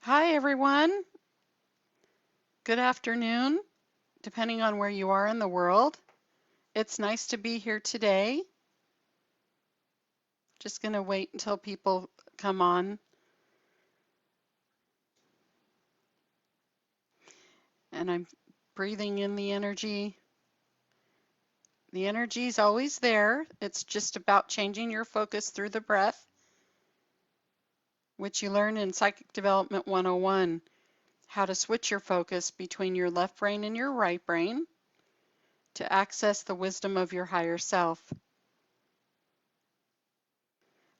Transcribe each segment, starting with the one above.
Hi, everyone. Good afternoon, depending on where you are in the world. It's nice to be here today. Just going to wait until people come on. And I'm breathing in the energy. The energy is always there. It's just about changing your focus through the breath, which you learn in Psychic Development 101, how to switch your focus between your left brain and your right brain to access the wisdom of your higher self.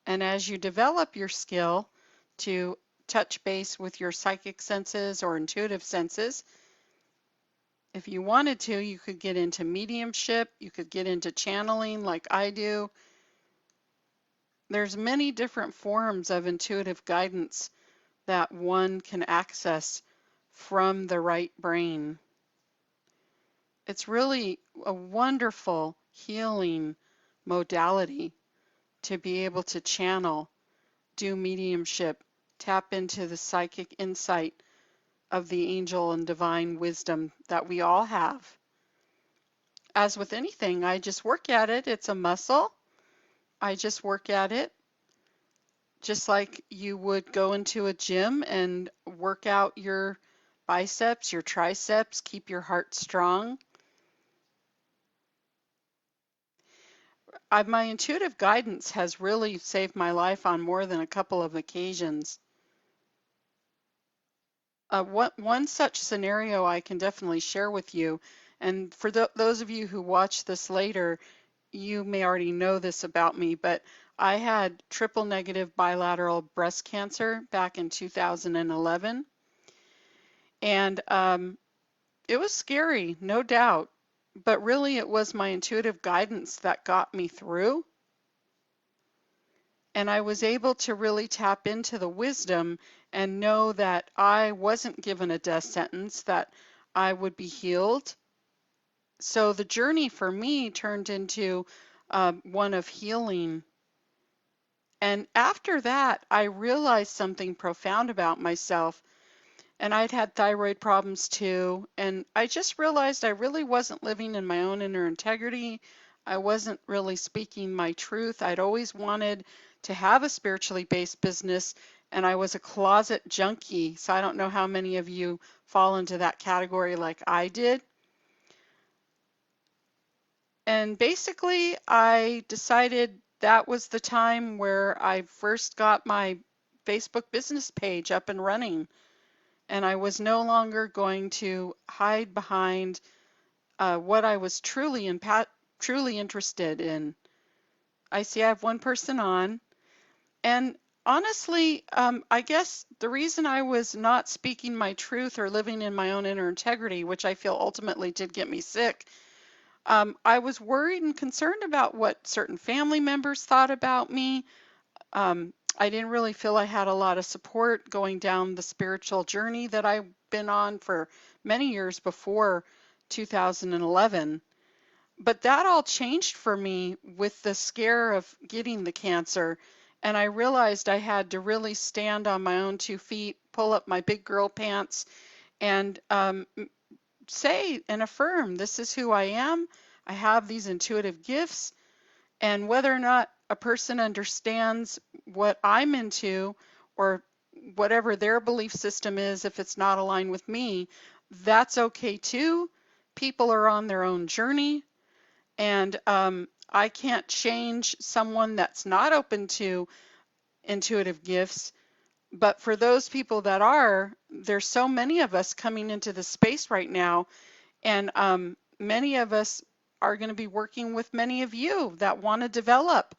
And as you develop your skill to touch base with your psychic senses or intuitive senses, if you wanted to, you could get into mediumship, you could get into channeling like I do. There's many different forms of intuitive guidance that one can access from the right brain. It's really a wonderful healing modality to be able to channel, do mediumship, tap into the psychic insight of the angel and divine wisdom that we all have. As with anything, I just work at it. It's a muscle. I just work at it just like you would go into a gym and work out your biceps, your triceps, keep your heart strong. My intuitive guidance has really saved my life on more than a couple of occasions. One such scenario I can definitely share with you, and for those of you who watch this later, you may already know this about me, but I had triple negative bilateral breast cancer back in 2011, and it was scary, no doubt, but really it was my intuitive guidance that got me through. And I was able to really tap into the wisdom and know that I wasn't given a death sentence, that I would be healed. So the journey for me turned into one of healing. And after that, I realized something profound about myself. And I'd had thyroid problems too. And I just realized I really wasn't living in my own inner integrity. I wasn't really speaking my truth. I'd always wanted to have a spiritually based business, and I was a closet junkie. So I don't know how many of you fall into that category like I did. And basically, I decided that was the time where I first got my Facebook business page up and running. And I was no longer going to hide behind what I was truly interested in. I see I have one person on. And honestly, I guess the reason I was not speaking my truth or living in my own inner integrity, which I feel ultimately did get me sick, I was worried and concerned about what certain family members thought about me. I didn't really feel I had a lot of support going down the spiritual journey that I've been on for many years before 2011. But that all changed for me with the scare of getting the cancer. And I realized I had to really stand on my own 2 feet, pull up my big girl pants, and say and affirm this is who I am. I have these intuitive gifts. And whether or not a person understands what I'm into or whatever their belief system is, if it's not aligned with me, that's okay too. People are on their own journey, and I can't change someone that's not open to intuitive gifts. But for those people that are, there's so many of us coming into the space right now, and many of us are going to be working with many of you that want to develop.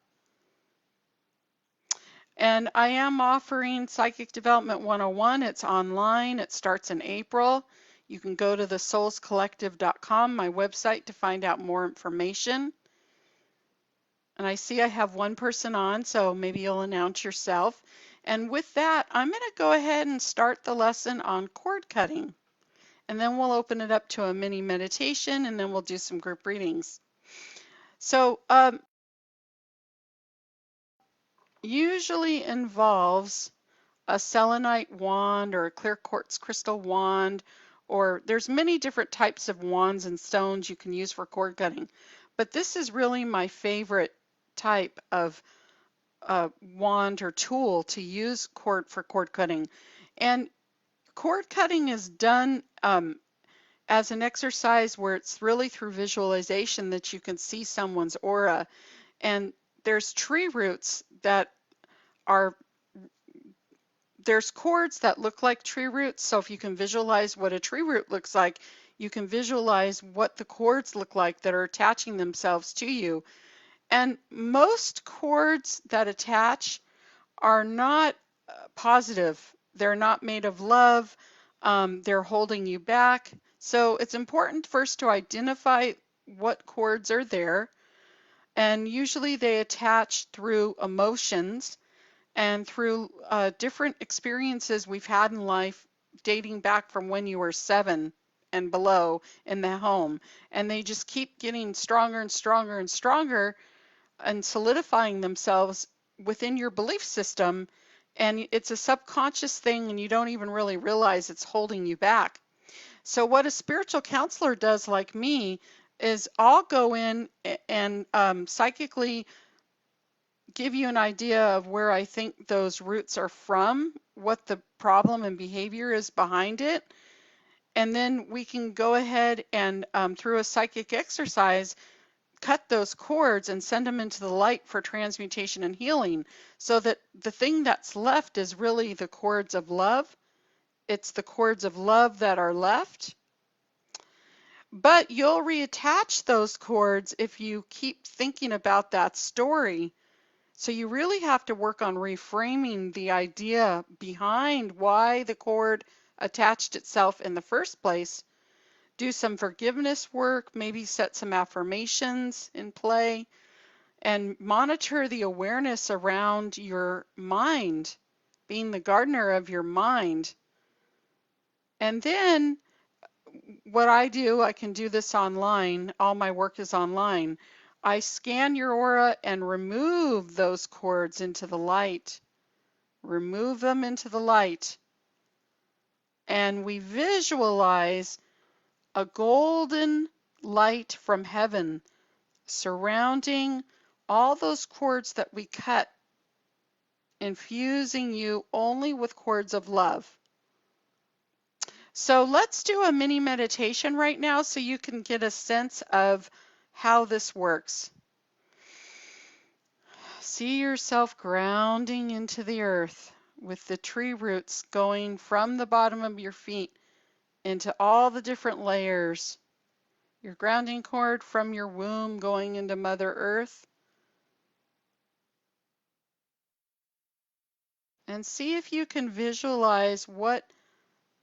And I am offering Psychic Development 101. It's online. It starts in April. You can go to thesoulscollective.com, my website, to find out more information. And I see I have one person on, so maybe you'll announce yourself. And with that, I'm going to go ahead and start the lesson on cord cutting. And then we'll open it up to a mini meditation, and then we'll do some group readings. So usually involves a selenite wand or a clear quartz crystal wand, or there's many different types of wands and stones you can use for cord cutting. But this is really my favorite type of wand or tool to use for cord cutting. And cord cutting is done as an exercise where it's really through visualization that you can see someone's aura. And there's tree roots that are there's cords that look like tree roots. So if you can visualize what a tree root looks like, you can visualize what the cords look like that are attaching themselves to you. And most cords that attach are not positive. They're not made of love. They're holding you back. So it's important first to identify what cords are there. And usually they attach through emotions and through different experiences we've had in life dating back from when you were 7 and below in the home. And they just keep getting stronger and stronger and stronger and solidifying themselves within your belief system. And it's a subconscious thing, and you don't even really realize it's holding you back. So, what a spiritual counselor does, like me, is I'll go in and psychically give you an idea of where I think those roots are from, what the problem and behavior is behind it. And then we can go ahead and through a psychic exercise, cut those cords and send them into the light for transmutation and healing, so that the thing that's left is really the cords of love. It's the cords of love that are left. But you'll reattach those cords if you keep thinking about that story. So you really have to work on reframing the idea behind why the cord attached itself in the first place. Do some forgiveness work, maybe set some affirmations in play, and monitor the awareness around your mind, being the gardener of your mind. And then what I do, I can do this online. All my work is online. I scan your aura and remove those cords into the light. Remove them into the light. And we visualize a golden light from heaven surrounding all those cords that we cut, infusing you only with cords of love. So let's do a mini meditation right now so you can get a sense of how this works. See yourself grounding into the earth with the tree roots going from the bottom of your feet into all the different layers. Your grounding cord from your womb going into Mother Earth. And see if you can visualize what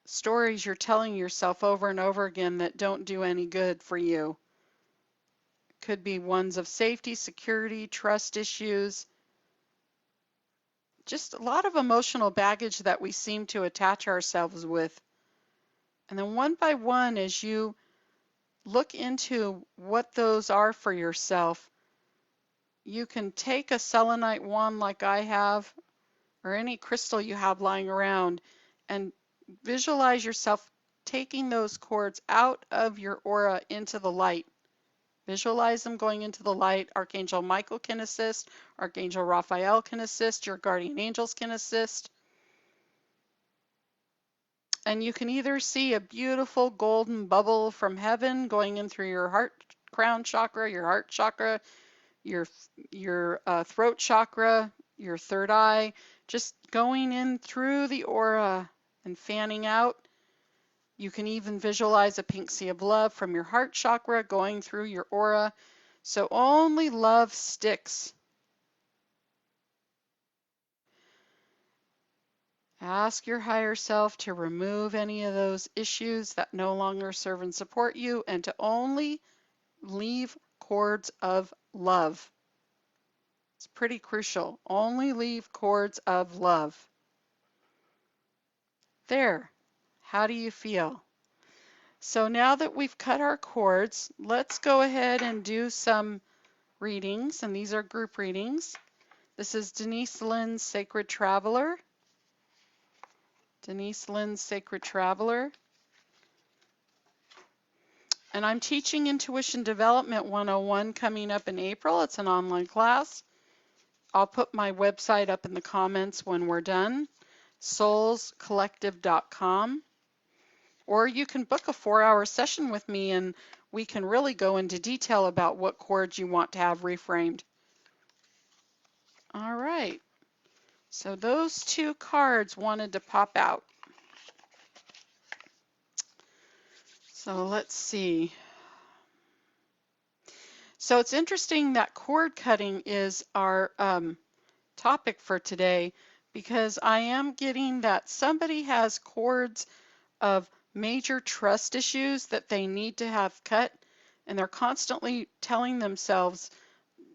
stories you're telling yourself over and over again that don't do any good for you. Could be ones of safety, security, trust issues, just a lot of emotional baggage that we seem to attach ourselves with. And then one by one, as you look into what those are for yourself, you can take a selenite wand like I have, or any crystal you have lying around, and visualize yourself taking those cords out of your aura into the light. Visualize them going into the light. Archangel Michael can assist. Archangel Raphael can assist. Your guardian angels can assist. And you can either see a beautiful golden bubble from heaven going in through your heart crown chakra, your heart chakra, your throat chakra, your third eye, just going in through the aura and fanning out. You can even visualize a pink sea of love from your heart chakra going through your aura. So only love sticks. Ask your higher self to remove any of those issues that no longer serve and support you, and to only leave cords of love. It's pretty crucial. Only leave cords of love. There. How do you feel? So now that we've cut our cords, let's go ahead and do some readings, and these are group readings. This is Denise Lynn's Sacred Traveler. Denise Lynn's Sacred Traveler. And I'm teaching Intuition Development 101 coming up in April. It's an online class. I'll put my website up in the comments when we're done, soulscollective.com. Or you can book a 4-hour session with me and we can really go into detail about what cords you want to have reframed. All right, so those two cards wanted to pop out. So let's see. So it's interesting that cord cutting is our topic for today because I am getting that somebody has cords of major trust issues that they need to have cut, and they're constantly telling themselves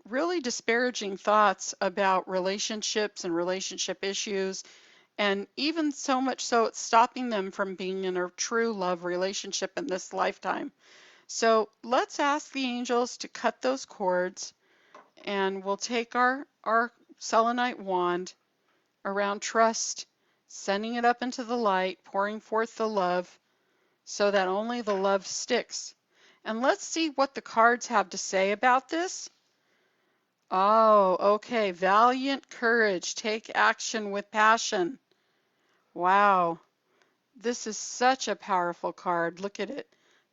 really disparaging thoughts about relationships and relationship issues, and even so much so it's stopping them from being in a true love relationship in this lifetime. So let's ask the angels to cut those cords, and we'll take our selenite wand around trust, sending it up into the light, pouring forth the love so that only the love sticks. And let's see what the cards have to say about this. Oh, okay. Valiant courage. Take action with passion. Wow. This is such a powerful card. Look at it.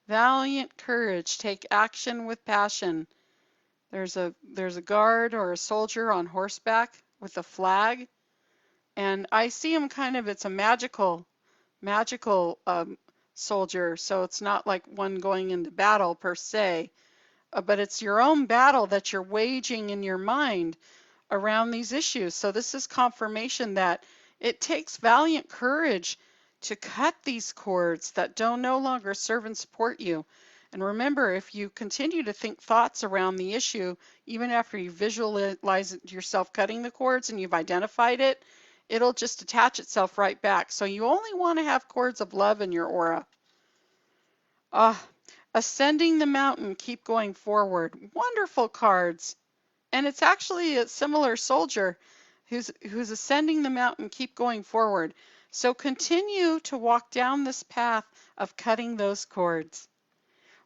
Valiant courage. Take action with passion. There's a guard or a soldier on horseback with a flag, and I see him kind of, it's a magical soldier, so it's not like one going into battle per se, but it's your own battle that you're waging in your mind around these issues. So this is confirmation that it takes valiant courage to cut these cords that don't no longer serve and support you. And remember, if you continue to think thoughts around the issue, even after you visualize yourself cutting the cords and you've identified it, it'll just attach itself right back. So you only want to have cords of love in your aura. Ascending the mountain, keep going forward. Wonderful cards. And it's actually a similar soldier who's ascending the mountain, keep going forward. So continue to walk down this path of cutting those cords.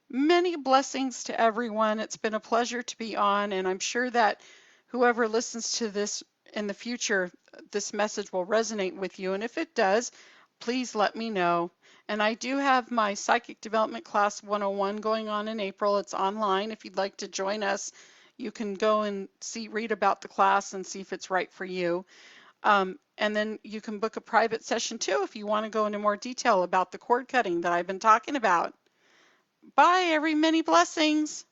Many blessings to everyone. It's been a pleasure to be on, and I'm sure that whoever listens to this in the future, this message will resonate with you. And if it does, please let me know. And I do have my Psychic Development Class 101 going on in April. It's online. If you'd like to join us, you can go and read about the class and see if it's right for you. And then you can book a private session too if you want to go into more detail about the cord cutting that I've been talking about. Bye, many blessings.